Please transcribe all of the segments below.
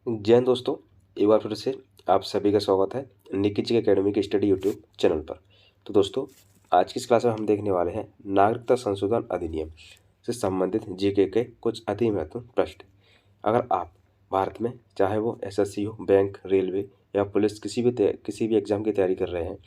जय हिंद दोस्तों, एक बार फिर से आप सभी का स्वागत है निखिल जी अकेडमी के स्टडी यूट्यूब चैनल पर। तो दोस्तों, आज की इस क्लास में हम देखने वाले हैं नागरिकता संशोधन अधिनियम से संबंधित जीके के कुछ अति महत्वपूर्ण प्रश्न। अगर आप भारत में चाहे वो एसएससी हो, बैंक, रेलवे या पुलिस किसी भी एग्जाम की तैयारी कर रहे हैं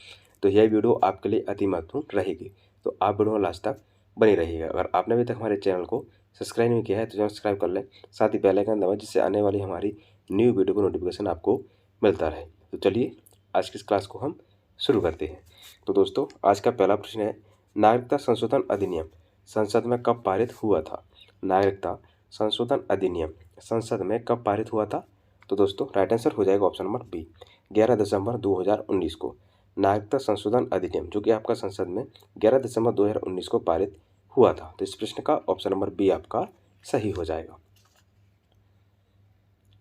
तो यह वीडियो आपके लिए अति महत्वपूर्ण रहेगी। तो आप वीडियो में लास्ट तक बनी रहिएगा। अगर आपने अभी तक हमारे चैनल को सब्सक्राइब नहीं किया है तो चैनल सब्सक्राइब कर लें, साथ ही बेल आइकन दबाएं जिससे आने वाली हमारी न्यू वीडियो का नोटिफिकेशन आपको मिलता रहे। तो चलिए आज की इस क्लास को हम शुरू करते हैं। तो दोस्तों, आज का पहला प्रश्न है, नागरिकता संशोधन अधिनियम संसद में कब पारित हुआ था? नागरिकता संशोधन अधिनियम संसद में कब पारित हुआ था? तो दोस्तों, राइट आंसर हो जाएगा ऑप्शन नंबर बी, 11 दिसंबर 2019 को नागरिकता संशोधन अधिनियम जो कि आपका संसद में 11 दिसंबर 2019 को पारित हुआ था। तो इस प्रश्न का ऑप्शन नंबर बी आपका सही हो जाएगा।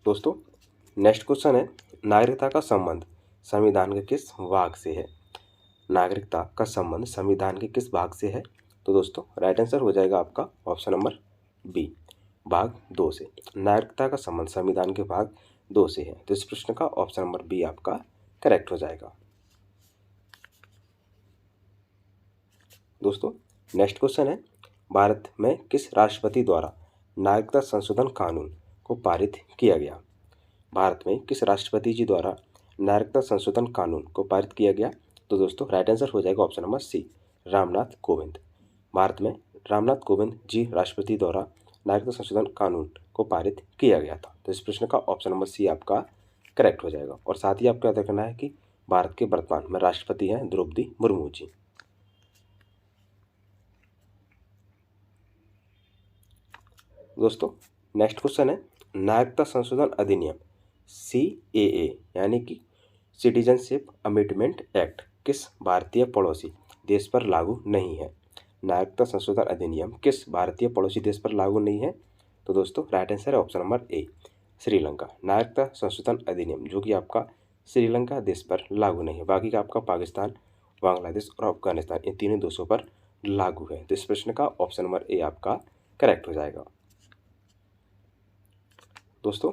दोस्तों, नेक्स्ट क्वेश्चन है, नागरिकता का संबंध संविधान के किस भाग से है? नागरिकता का संबंध संविधान के किस भाग से है? तो दोस्तों, राइट आंसर हो जाएगा आपका ऑप्शन नंबर बी, भाग 2 से। नागरिकता का संबंध संविधान के भाग 2 से है। तो इस प्रश्न का ऑप्शन नंबर बी आपका करेक्ट हो जाएगा। दोस्तों, नेक्स्ट क्वेश्चन है, भारत में किस राष्ट्रपति द्वारा नागरिकता संशोधन कानून को पारित किया गया? भारत में किस राष्ट्रपति जी द्वारा नागरिकता संशोधन कानून को पारित किया गया? तो दोस्तों, राइट आंसर हो जाएगा option number C, Ramnath Kovind. Bharat में रामनाथ कोविंद जी राष्ट्रपति द्वारा नागरिकता संशोधन कानून को पारित किया गया था। तो इस प्रश्न का ऑप्शन नंबर सी आपका करेक्ट हो जाएगा। और साथ ही आपको याद रखना है कि भारत के वर्तमान में राष्ट्रपति हैं द्रौपदी मुर्मू जी। दोस्तों, नेक्स्ट क्वेश्चन है, नागरिकता संशोधन अधिनियम CAA यानी कि सिटीजनशिप अमेंडमेंट एक्ट किस भारतीय पड़ोसी देश पर लागू नहीं है? नागरिकता संशोधन अधिनियम किस भारतीय पड़ोसी देश पर लागू नहीं है? तो दोस्तों, राइट आंसर है ऑप्शन नंबर ए, श्रीलंका। नागरिकता संशोधन अधिनियम जो कि आपका श्रीलंका देश पर लागू नहीं है, बाकी का आपका पाकिस्तान, बांग्लादेश और अफगानिस्तान इन तीनों देशों पर लागू है। तो इस प्रश्न का ऑप्शन नंबर ए आपका करेक्ट हो जाएगा। दोस्तों,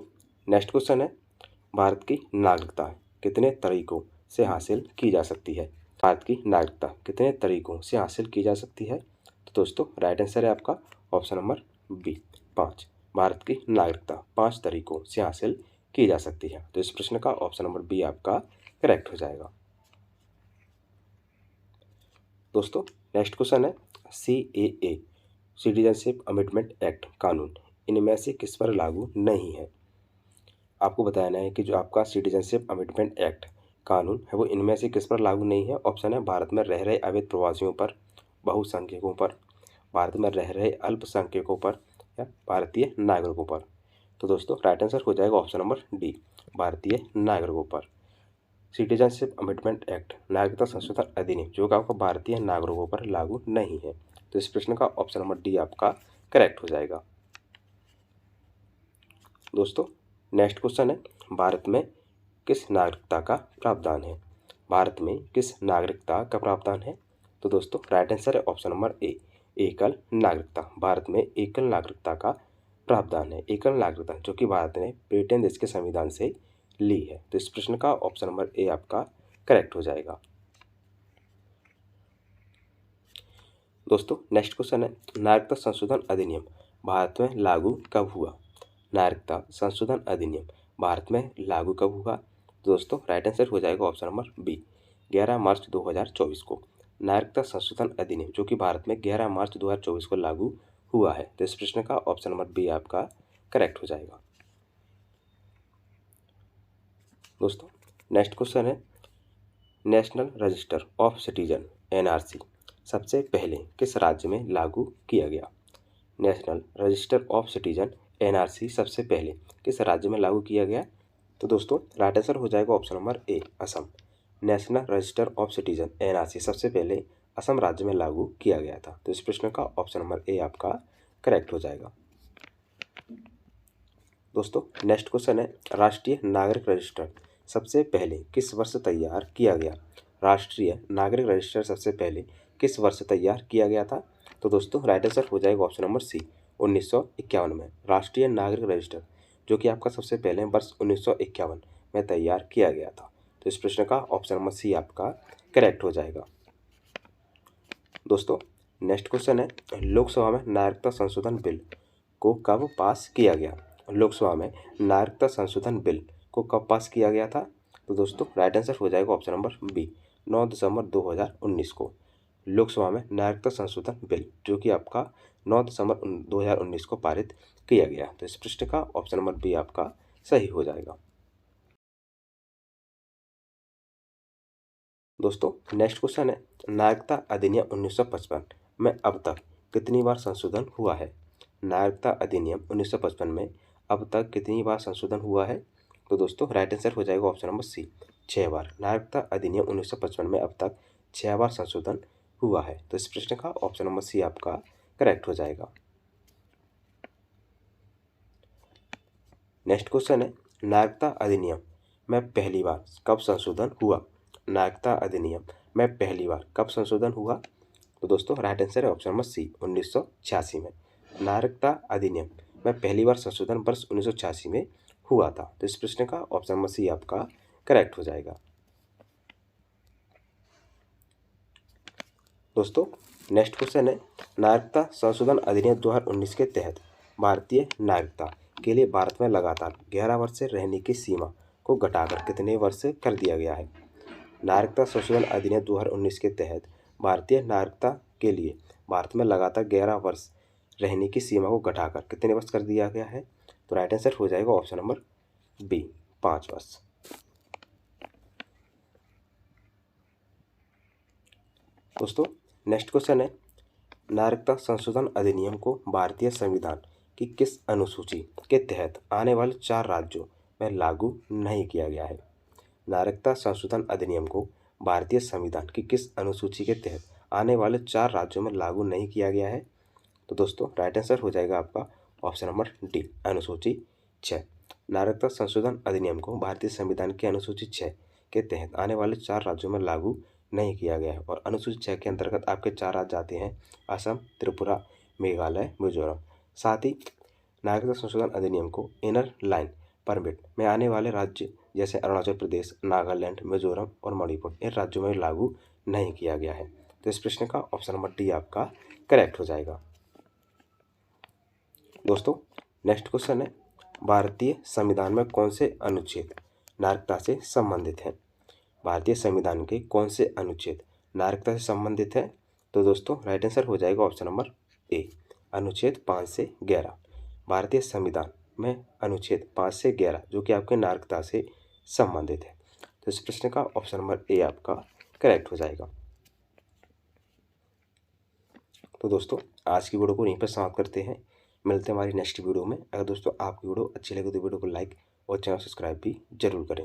नेक्स्ट क्वेश्चन है, भारत की नागरिकता कितने तरीकों से हासिल की जा सकती है? भारत की नागरिकता कितने तरीकों से हासिल की जा सकती है? तो दोस्तों, राइट आंसर है आपका ऑप्शन नंबर बी, 5। भारत की नागरिकता 5 तरीकों से हासिल की जा सकती है। तो इस प्रश्न का ऑप्शन नंबर बी आपका करेक्ट हो जाएगा। दोस्तों, नेक्स्ट क्वेश्चन है, CAA सिटीजनशिप अमेंडमेंट एक्ट कानून इनमें से किस पर लागू नहीं है? आपको बताना है कि जो आपका सिटीजनशिप अमेंडमेंट एक्ट कानून है वो इनमें से किस पर लागू नहीं है। ऑप्शन है, भारत में रह रहे अवैध प्रवासियों पर, बहुसंख्यकों पर, भारत में रह रहे अल्पसंख्यकों पर या भारतीय नागरिकों पर। तो दोस्तों, राइट आंसर हो जाएगा ऑप्शन नंबर डी, भारतीय नागरिकों पर। सिटीजनशिप अमेंडमेंट एक्ट नागरिकता संशोधन अधिनियम जो कि आपका भारतीय नागरिकों पर लागू नहीं है। तो इस प्रश्न का ऑप्शन नंबर डी आपका करेक्ट हो जाएगा। दोस्तों, नेक्स्ट क्वेश्चन है, भारत में किस नागरिकता का प्रावधान है? भारत में किस नागरिकता का प्रावधान है? तो दोस्तों, राइट आंसर है ऑप्शन नंबर ए, एकल नागरिकता। भारत में एकल नागरिकता का प्रावधान है। एकल नागरिकता जो कि भारत ने ब्रिटेन देश के संविधान से ली है। तो इस प्रश्न का ऑप्शन नंबर ए आपका करेक्ट हो जाएगा। दोस्तों, नेक्स्ट क्वेश्चन है, नागरिकता संशोधन अधिनियम भारत में लागू कब हुआ? नागरिकता संशोधन अधिनियम भारत में लागू कब हुआ? दोस्तों, राइट आंसर हो जाएगा ऑप्शन नंबर बी, 11 मार्च 2024 को नागरिकता संशोधन अधिनियम जो कि भारत में 11 मार्च 2024 को लागू हुआ है। तो इस प्रश्न का ऑप्शन नंबर बी आपका करेक्ट हो जाएगा। दोस्तों, नेक्स्ट क्वेश्चन है, national register of citizen NRC सबसे पहले किस राज्य में लागू किया गया? National register of citizen NRC सबसे पहले किस राज्य में लागू किया गया? तो दोस्तों, राइट आंसर हो जाएगा option number A, Assam. National register of citizen NRC सबसे पहले असम राज्य में लागू किया गया था। तो इस प्रश्न का ऑप्शन नंबर ए आपका करेक्ट हो जाएगा। दोस्तों, नेक्स्ट क्वेश्चन है, राष्ट्रीय नागरिक रजिस्टर सबसे पहले किस वर्ष तैयार किया गया? राष्ट्रीय नागरिक रजिस्टर सबसे पहले किस वर्ष तैयार किया गया था? तो दोस्तों, राइट आंसर हो जाएगा ऑप्शन नंबर सी, 1951 में राष्ट्रीय नागरिक रजिस्टर जो कि आपका सबसे पहले वर्ष 1951 में तैयार किया गया था। तो इस प्रश्न का ऑप्शन नंबर सी आपका करेक्ट हो जाएगा। दोस्तों नेक्स्ट क्वेश्चन है, लोकसभा में नागरिकता संशोधन बिल को कब पास किया गया? लोकसभा में नागरिकता संशोधन बिल को कब पास किया गया था? तो दोस्तों राइट आंसर हो जाएगा ऑप्शन नंबर बी, 9 दिसंबर 2019 को लोकसभा में नागरिकता संशोधन बिल जो कि आपका 9 दिसंबर 2019 को पारित किया गया। तो इस प्रश्न का ऑप्शन नंबर बी आपका सही हो जाएगा। दोस्तों नेक्स्ट क्वेश्चन है, नागरिकता अधिनियम 1955 में अब तक कितनी बार संशोधन हुआ है? नागरिकता अधिनियम 1955 में अब तक कितनी बार संशोधन हुआ है? तो दोस्तों राइट आंसर हो जाएगा ऑप्शन नंबर सी, 6 बार। नागरिकता अधिनियम 1955 में अब तक 6 बार संशोधन हुआ है। तो इस प्रश्न का ऑप्शन नंबर सी आपका करेक्ट हो जाएगा। नेक्स्ट क्वेश्चन है, नागरिकता अधिनियम में पहली बार कब संशोधन हुआ? नागरिकता अधिनियम में पहली बार कब संशोधन हुआ? तो दोस्तों राइट आंसर है ऑप्शन नंबर सी, 1986 में। नागरिकता अधिनियम में पहली बार संशोधन वर्ष 1986 में हुआ था। तो इस प्रश्न का ऑप्शन नंबर सी आपका करेक्ट हो जाएगा। दोस्तों नेक्स्ट क्वेश्चन है, नागरिकता संशोधन अधिनियम 2019 के तहत भारतीय नागरिकता के लिए भारत में लगातार 11 वर्ष से रहने की सीमा को घटाकर कितने वर्ष कर दिया गया है? नागरिकता संशोधन अधिनियम 2019 के तहत भारतीय नागरिकता के लिए भारत में लगातार 11 वर्ष रहने की सीमा को घटाकर कितने वर्ष कर दिया गया है? तो राइट आंसर हो जाएगा ऑप्शन नंबर बी, 5 वर्ष। दोस्तों नेक्स्ट क्वेश्चन है, नागरिकता संशोधन अधिनियम को भारतीय संविधान की किस अनुसूची के तहत आने वाले 4 राज्यों में लागू नहीं किया गया है? नागरिकता संशोधन अधिनियम को भारतीय संविधान की किस अनुसूची के तहत आने वाले 4 राज्यों में लागू नहीं किया गया है? तो दोस्तों राइट आंसर हो जाएगा आपका ऑप्शन नंबर डी, अनुसूची 6। नागरिकता संशोधन अधिनियम को भारतीय संविधान की अनुसूची 6 के तहत आने वाले 4 राज्यों में लागू नहीं किया गया है। और अनुसूची 6 के अंतर्गत आपके 4 राज्य आते हैं, असम, त्रिपुरा, मेघालय, मिजोरम। साथ ही नागरिकता संशोधन अधिनियम को इनर लाइन परमिट में आने वाले राज्य जैसे अरुणाचल प्रदेश, नागालैंड, मिजोरम और मणिपुर, इन राज्यों में लागू नहीं किया गया है। तो इस प्रश्न का ऑप्शन नंबर डी आपका करेक्ट हो जाएगा। दोस्तों नेक्स्ट क्वेश्चन है, भारतीय संविधान में कौन से अनुच्छेद नागरिकता से संबंधित हैं? भारतीय संविधान के कौन से अनुच्छेद नागरिकता से संबंधित है? तो दोस्तों राइट आंसर हो जाएगा ऑप्शन नंबर ए, अनुच्छेद 5 से 11। भारतीय संविधान में अनुच्छेद 5 से 11 जो कि आपके नागरिकता से संबंधित है। तो इस प्रश्न का ऑप्शन नंबर ए आपका करेक्ट हो जाएगा। तो दोस्तों आज की वीडियो को यहीं पर समाप्त करते हैं, मिलते हैं हमारी नेक्स्ट वीडियो में। अगर दोस्तों आपकी वीडियो अच्छी लगे तो वीडियो को लाइक और चैनल सब्सक्राइब भी जरूर करें।